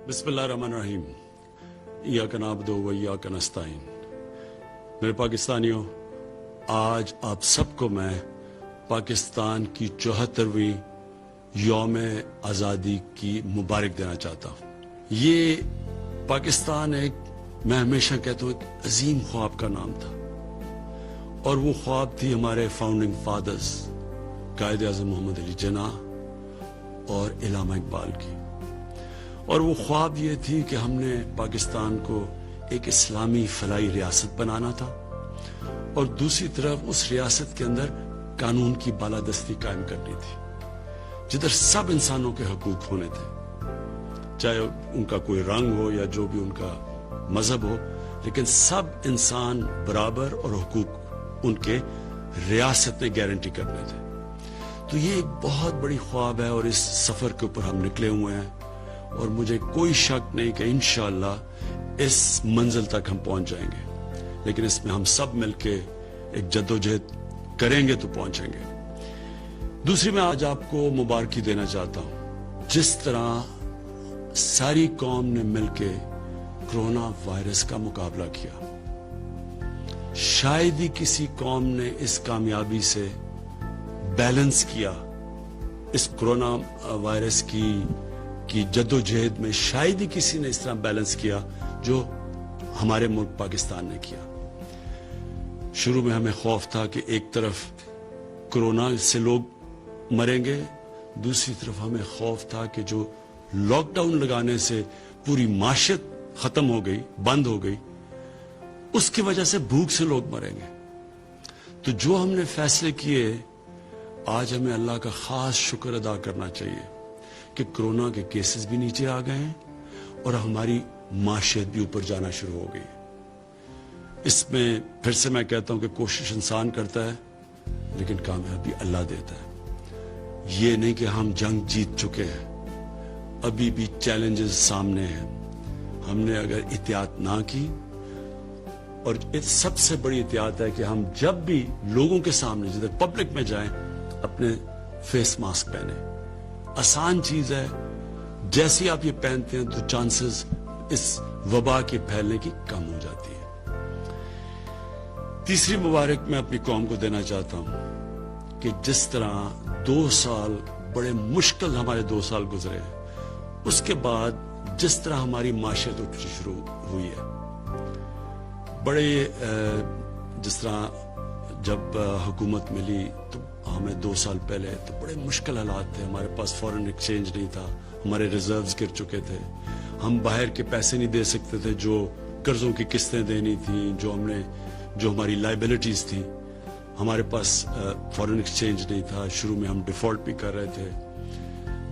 बिस्मिल्लाहिर्रहमानिर्रहीम। इय्याका नअब्दु व इय्याका नस्तईन। मेरे पाकिस्तानियों, आज आप सबको मैं पाकिस्तान की 74वीं यौम आज़ादी की मुबारक देना चाहता हूँ। ये पाकिस्तान मैं हमेशा कहता हूँ, एक अजीम ख्वाब का नाम था, और वो ख्वाब थी हमारे फाउंडिंग फादर्स कायद आज़म मोहम्मद अली जिन्नाह और इल्लामा इकबाल की। और वो ख्वाब ये थी कि हमने पाकिस्तान को एक इस्लामी फलाई रियासत बनाना था, और दूसरी तरफ उस रियासत के अंदर कानून की बालादस्ती कायम करनी थी, जिधर सब इंसानों के हकूक होने थे, चाहे उनका कोई रंग हो या जो भी उनका मजहब हो, लेकिन सब इंसान बराबर और हकूक उनके रियासत में गारंटी करने थे। तो ये एक बहुत बड़ी ख्वाब है, और इस सफर के ऊपर हम निकले हुए हैं, और मुझे कोई शक नहीं कि इंशाअल्लाह इस मंजिल तक हम पहुंच जाएंगे। लेकिन इसमें हम सब मिलके एक जद्दोजहद करेंगे तो पहुंचेंगे। दूसरी, मैं आज आपको मुबारकी देना चाहता हूं, जिस तरह सारी कौम ने मिलके कोरोना वायरस का मुकाबला किया। शायद ही किसी कौम ने इस कामयाबी से बैलेंस किया, इस कोरोना वायरस की जद्दोजहद में शायद ही किसी ने इस तरह बैलेंस किया जो हमारे मुल्क पाकिस्तान ने किया। शुरू में हमें खौफ था कि एक तरफ कोरोना से लोग मरेंगे, दूसरी तरफ हमें खौफ था कि जो लॉकडाउन लगाने से पूरी माशियत खत्म हो गई, बंद हो गई, उसकी वजह से भूख से लोग मरेंगे। तो जो हमने फैसले किए, आज हमें अल्लाह का खास शुक्र अदा करना चाहिए कि कोरोना के केसेस भी नीचे आ गए हैं और हमारी माशियत भी ऊपर जाना शुरू हो गई। इसमें फिर से मैं कहता हूं कि कोशिश इंसान करता है, लेकिन कामयाबी अल्लाह देता है। ये नहीं कि हम जंग जीत चुके हैं, अभी भी चैलेंजेस सामने हैं। हमने अगर एहतियात ना की, और सबसे बड़ी एहतियात है कि हम जब भी लोगों के सामने जिधर पब्लिक में जाएं, अपने फेस मास्क पहने। आसान चीज है, जैसे आप ये पहनते हैं तो चांसेस इस वबा के फैलने की कम हो जाती है। तीसरी मुबारक मैं अपनी कौम को देना चाहता हूं कि जिस तरह 2 साल बड़े मुश्किल हमारे 2 साल गुजरे, उसके बाद जिस तरह हमारी माशियत उठनी शुरू हुई है, बड़े जिस तरह जब हुकूमत मिली तो हमें 2 साल पहले तो बड़े मुश्किल हालात थे। हमारे पास फॉरेन एक्सचेंज नहीं था, हमारे रिजर्व्स गिर चुके थे, हम बाहर के पैसे नहीं दे सकते थे, जो कर्जों की किस्तें देनी थी, जो हमारी लाइबिलिटीज थी, हमारे पास फॉरेन एक्सचेंज नहीं था। शुरू में हम डिफॉल्ट भी कर रहे थे,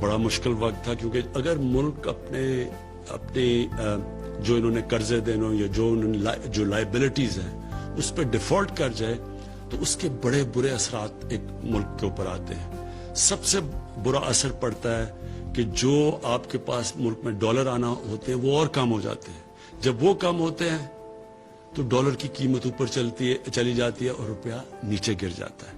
बड़ा मुश्किल वक्त था, क्योंकि अगर मुल्क अपने जो इन्होंने कर्जे देने या जो लाइबिलिटीज हैं उस पर डिफॉल्ट कर जाए, तो उसके बड़े बुरे असरात एक मुल्क के ऊपर आते हैं। सबसे बुरा असर पड़ता है कि जो आपके पास मुल्क में डॉलर आना होते हैं वो और कम हो जाते हैं। जब वो कम होते हैं तो डॉलर की कीमत ऊपर चली जाती है और रुपया नीचे गिर जाता है।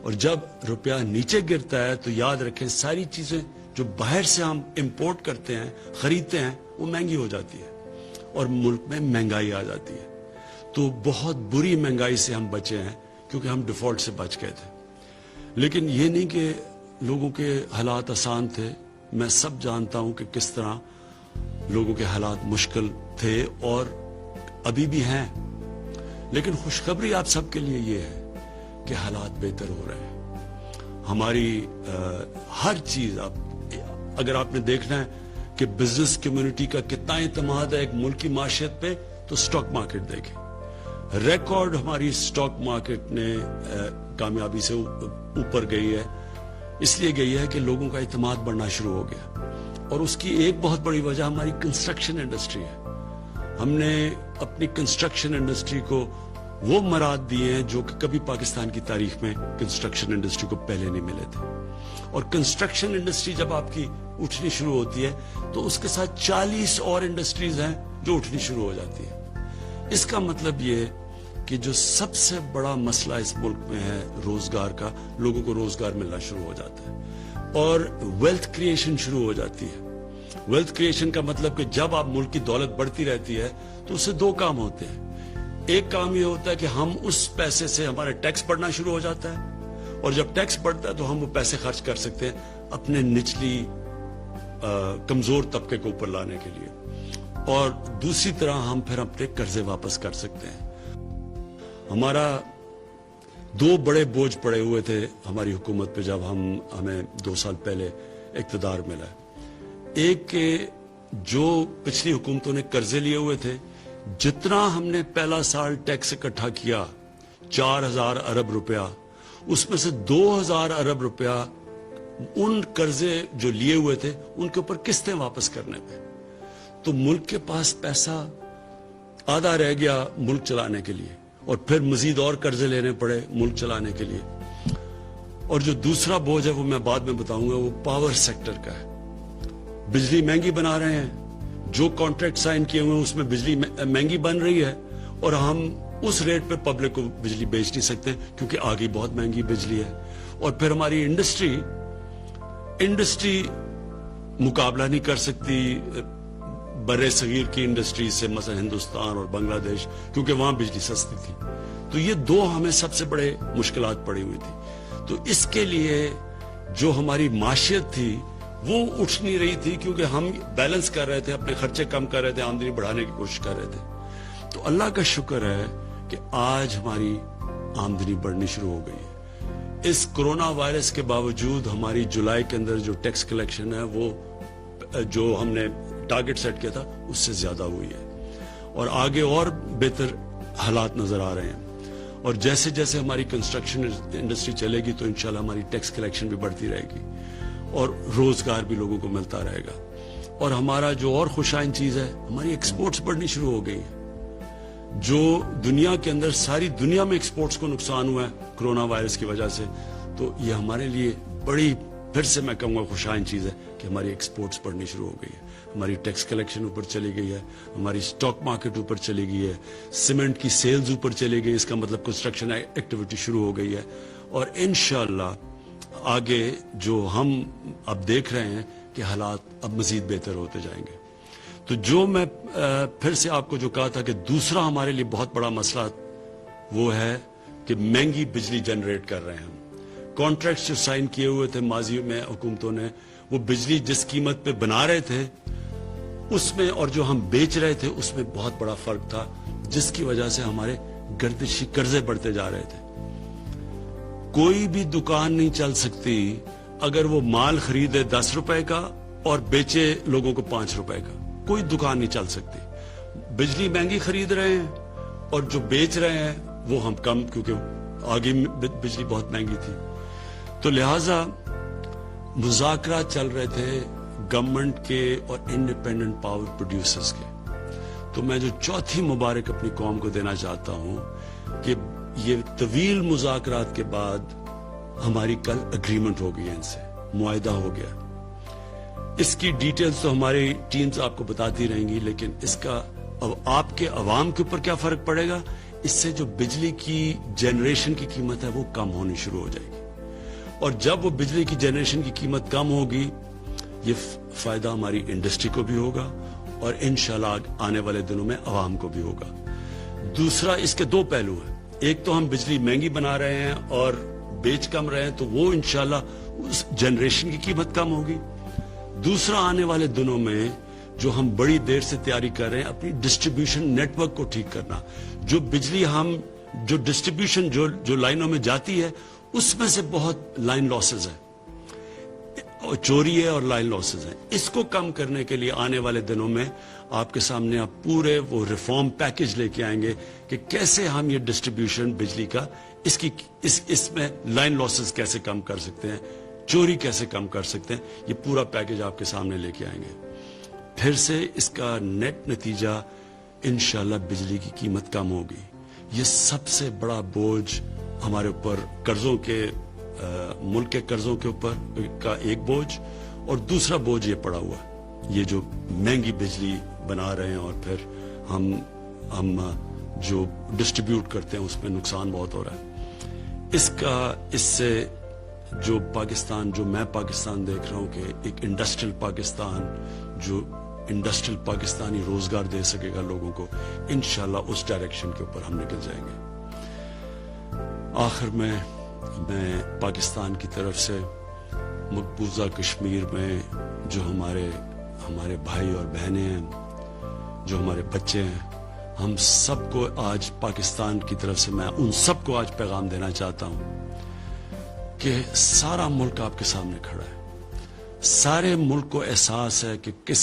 और जब रुपया नीचे गिरता है तो याद रखें, सारी चीजें जो बाहर से हम इंपोर्ट करते हैं, खरीदते हैं, वो महंगी हो जाती है और मुल्क में महंगाई आ जाती है। तो बहुत बुरी महंगाई से हम बचे हैं, क्योंकि हम डिफॉल्ट से बच गए थे। लेकिन ये नहीं कि लोगों के हालात आसान थे। मैं सब जानता हूं कि किस तरह लोगों के हालात मुश्किल थे और अभी भी हैं। लेकिन खुशखबरी आप सबके लिए ये है कि हालात बेहतर हो रहे हैं। हमारी हर चीज, अगर आपने देखना है कि बिजनेस कम्युनिटी का कितना एतमाद है एक मुल्क की माशियत पे, तो स्टॉक मार्केट देखें। रिकॉर्ड हमारी स्टॉक मार्केट ने कामयाबी से ऊपर गई है। इसलिए गई है कि लोगों का एतमाद बढ़ना शुरू हो गया, और उसकी एक बहुत बड़ी वजह हमारी कंस्ट्रक्शन इंडस्ट्री है। हमने अपनी कंस्ट्रक्शन इंडस्ट्री को वो मराद दिए हैं जो कि कभी पाकिस्तान की तारीख में कंस्ट्रक्शन इंडस्ट्री को पहले नहीं मिले थे। और कंस्ट्रक्शन इंडस्ट्री जब आपकी उठनी शुरू होती है तो उसके साथ 40 और इंडस्ट्रीज हैं जो उठनी शुरू हो जाती है। इसका मतलब ये कि जो सबसे बड़ा मसला इस मुल्क में है रोजगार का, लोगों को रोजगार मिलना शुरू हो जाता है और वेल्थ क्रिएशन शुरू हो जाती है। वेल्थ क्रिएशन का मतलब कि जब आप मुल्क की दौलत बढ़ती रहती है तो उससे दो काम होते हैं. एक काम ये होता है कि हम उस पैसे से हमारा टैक्स बढ़ना शुरू हो जाता है, और जब टैक्स बढ़ता है तो हम वो पैसे खर्च कर सकते हैं अपने निचली कमजोर तबके को ऊपर लाने के लिए, और दूसरी तरह हम फिर अपने कर्जे वापस कर सकते हैं. हमारा दो बड़े बोझ पड़े हुए थे हमारी हुकूमत पे जब हमें 2 साल पहले इक़्तिदार मिला. एक के जो पिछली हुकूमतों ने कर्जे लिए हुए थे, जितना हमने पहला साल टैक्स इकट्ठा किया 4000 अरब रुपया, उसमें से 2000 अरब रुपया उन कर्जे जो लिए हुए थे उनके ऊपर किस्तें वापस करने पे. तो मुल्क के पास पैसा आधा रह गया मुल्क चलाने के लिए, और फिर मजीद और कर्जे लेने पड़े मुल्क चलाने के लिए. और जो दूसरा बोझ है वो मैं बाद में बताऊंगा, वो पावर सेक्टर का है. बिजली महंगी बना रहे हैं, जो कॉन्ट्रैक्ट साइन किए हुए हैं उसमें बिजली महंगी बन रही है, और हम उस रेट पे पब्लिक को बिजली बेच नहीं सकते क्योंकि आगे बहुत महंगी बिजली है. और फिर हमारी इंडस्ट्री मुकाबला नहीं कर सकती बड़े सगीर की इंडस्ट्री से, मसलन हिंदुस्तान और बांग्लादेश, क्योंकि वहां बिजली सस्ती थी. तो ये दो हमें सबसे बड़े मुश्किलात पड़ी हुई थी. तो इसके लिए जो हमारी माशियत थी वो उठ नहीं रही थी, क्योंकि हम बैलेंस कर रहे थे, अपने खर्चे कम कर रहे थे, आमदनी बढ़ाने की कोशिश कर रहे थे. तो अल्लाह का शुक्र है कि आज हमारी आमदनी बढ़नी शुरू हो गई है. इस कोरोना वायरस के बावजूद हमारी जुलाई के अंदर जो टैक्स कलेक्शन है वो जो हमने टारगेट सेट किया था उससे ज्यादा हुई है, और आगे और बेहतर हालात नजर आ रहे हैं. और जैसे जैसे हमारी कंस्ट्रक्शन इंडस्ट्री चलेगी तो इंशाल्लाह हमारी टैक्स कलेक्शन भी बढ़ती रहेगी और रोजगार भी लोगों को मिलता रहेगा. और हमारा जो और खुशाइन चीज है, हमारी एक्सपोर्ट्स बढ़नी शुरू हो गई है. जो दुनिया के अंदर सारी दुनिया में एक्सपोर्ट्स को नुकसान हुआ है कोरोना वायरस की वजह से, तो ये हमारे लिए बड़ी, फिर से मैं कहूंगा, खुशाइन चीज है कि हमारी एक्सपोर्ट्स बढ़नी शुरू हो गई है. हमारी टैक्स कलेक्शन ऊपर चली गई है, हमारी स्टॉक मार्केट ऊपर चली गई है, सीमेंट की सेल्स ऊपर चली गई. इसका मतलब कंस्ट्रक्शन एक्टिविटी शुरू हो गई है. और इंशाल्लाह आगे जो हम अब देख रहे हैं कि हालात अब मजीद बेहतर होते जाएंगे. तो जो मैं फिर से आपको जो कहा था कि दूसरा हमारे लिए बहुत बड़ा मसला वो है कि महंगी बिजली जनरेट कर रहे हैं हम. कॉन्ट्रैक्ट्स जो साइन किए हुए थे माजी में हुकूमतों ने, वो बिजली जिस कीमत पे बना रहे थे उसमें और जो हम बेच रहे थे उसमें बहुत बड़ा फर्क था, जिसकी वजह से हमारे गर्दिशी कर्जे बढ़ते जा रहे थे. कोई भी दुकान नहीं चल सकती अगर वो माल खरीदे 10 रुपए का और बेचे लोगों को 5 रुपए का. कोई दुकान नहीं चल सकती. बिजली महंगी खरीद रहे हैं और जो बेच रहे हैं वो हम कम, क्योंकि आगे बिजली बहुत महंगी थी. तो लिहाजा मुज़ाकरात चल रहे थे गवर्नमेंट के और इंडिपेंडेंट पावर प्रोड्यूसर्स के. तो मैं जो चौथी मुबारक अपनी कौम को देना चाहता हूं कि ये तवील मुज़ाकरात के बाद हमारी कल एग्रीमेंट हो गई है, इनसे मुआहिदा हो गया. इसकी डिटेल्स तो हमारी टीम्स आपको बताती रहेंगी, लेकिन इसका अब आपके अवाम के ऊपर क्या फर्क पड़ेगा, इससे जो बिजली की जनरेशन की कीमत है वो कम होनी शुरू हो जाएगी. और जब वो बिजली की जनरेशन की कीमत कम होगी, ये फायदा हमारी इंडस्ट्री को भी होगा और इंशाल्लाह आने वाले दिनों में अवाम को भी होगा. दूसरा, इसके दो पहलू हैं. एक तो हम बिजली महंगी बना रहे हैं और बेच कम रहे हैं, तो वो इंशाल्लाह उस जनरेशन की कीमत कम होगी. दूसरा, आने वाले दिनों में जो हम बड़ी देर से तैयारी कर रहे हैं अपनी डिस्ट्रीब्यूशन नेटवर्क को ठीक करना. जो बिजली हम जो डिस्ट्रीब्यूशन जो लाइनों में जाती है उसमें से बहुत लाइन लॉसेज है, चोरी है और लाइन लॉसेज है. इसको कम करने के लिए आने वाले दिनों में आपके सामने आप पूरे वो रिफॉर्म पैकेज लेके आएंगे कि कैसे हम ये डिस्ट्रीब्यूशन बिजली का इसमें लाइन लॉसेज कैसे कम कर सकते हैं, चोरी कैसे कम कर सकते हैं. ये पूरा पैकेज आपके सामने लेके आएंगे. फिर से इसका नेट नतीजा इंशाल्लाह बिजली की कीमत कम होगी. ये सबसे बड़ा बोझ हमारे ऊपर कर्जों के मुल्क के कर्जों के ऊपर का एक बोझ, और दूसरा बोझ ये पड़ा हुआ ये जो महंगी बिजली बना रहे हैं और फिर हम जो डिस्ट्रीब्यूट करते हैं उसमें नुकसान बहुत हो रहा है. इससे जो पाकिस्तान, जो मैं पाकिस्तान देख रहा हूं कि एक इंडस्ट्रियल पाकिस्तान جو انڈسٹریل پاکستانی روزگار دے سکے گا لوگوں کو، انشاءاللہ اس ڈائریکشن کے اوپر ہم نکل جائیں گے۔ آخر میں پاکستان کی طرف سے مقبوضہ کشمیر میں جو ہمارے بھائی اور بہنیں ہیں، جو ہمارے بچے ہیں، ہم سب کو آج پاکستان کی طرف سے میں ان سب کو آج پیغام دینا چاہتا ہوں کہ سارا ملک آپ کے سامنے کھڑا ہے، سارے ملک کو احساس ہے کہ کس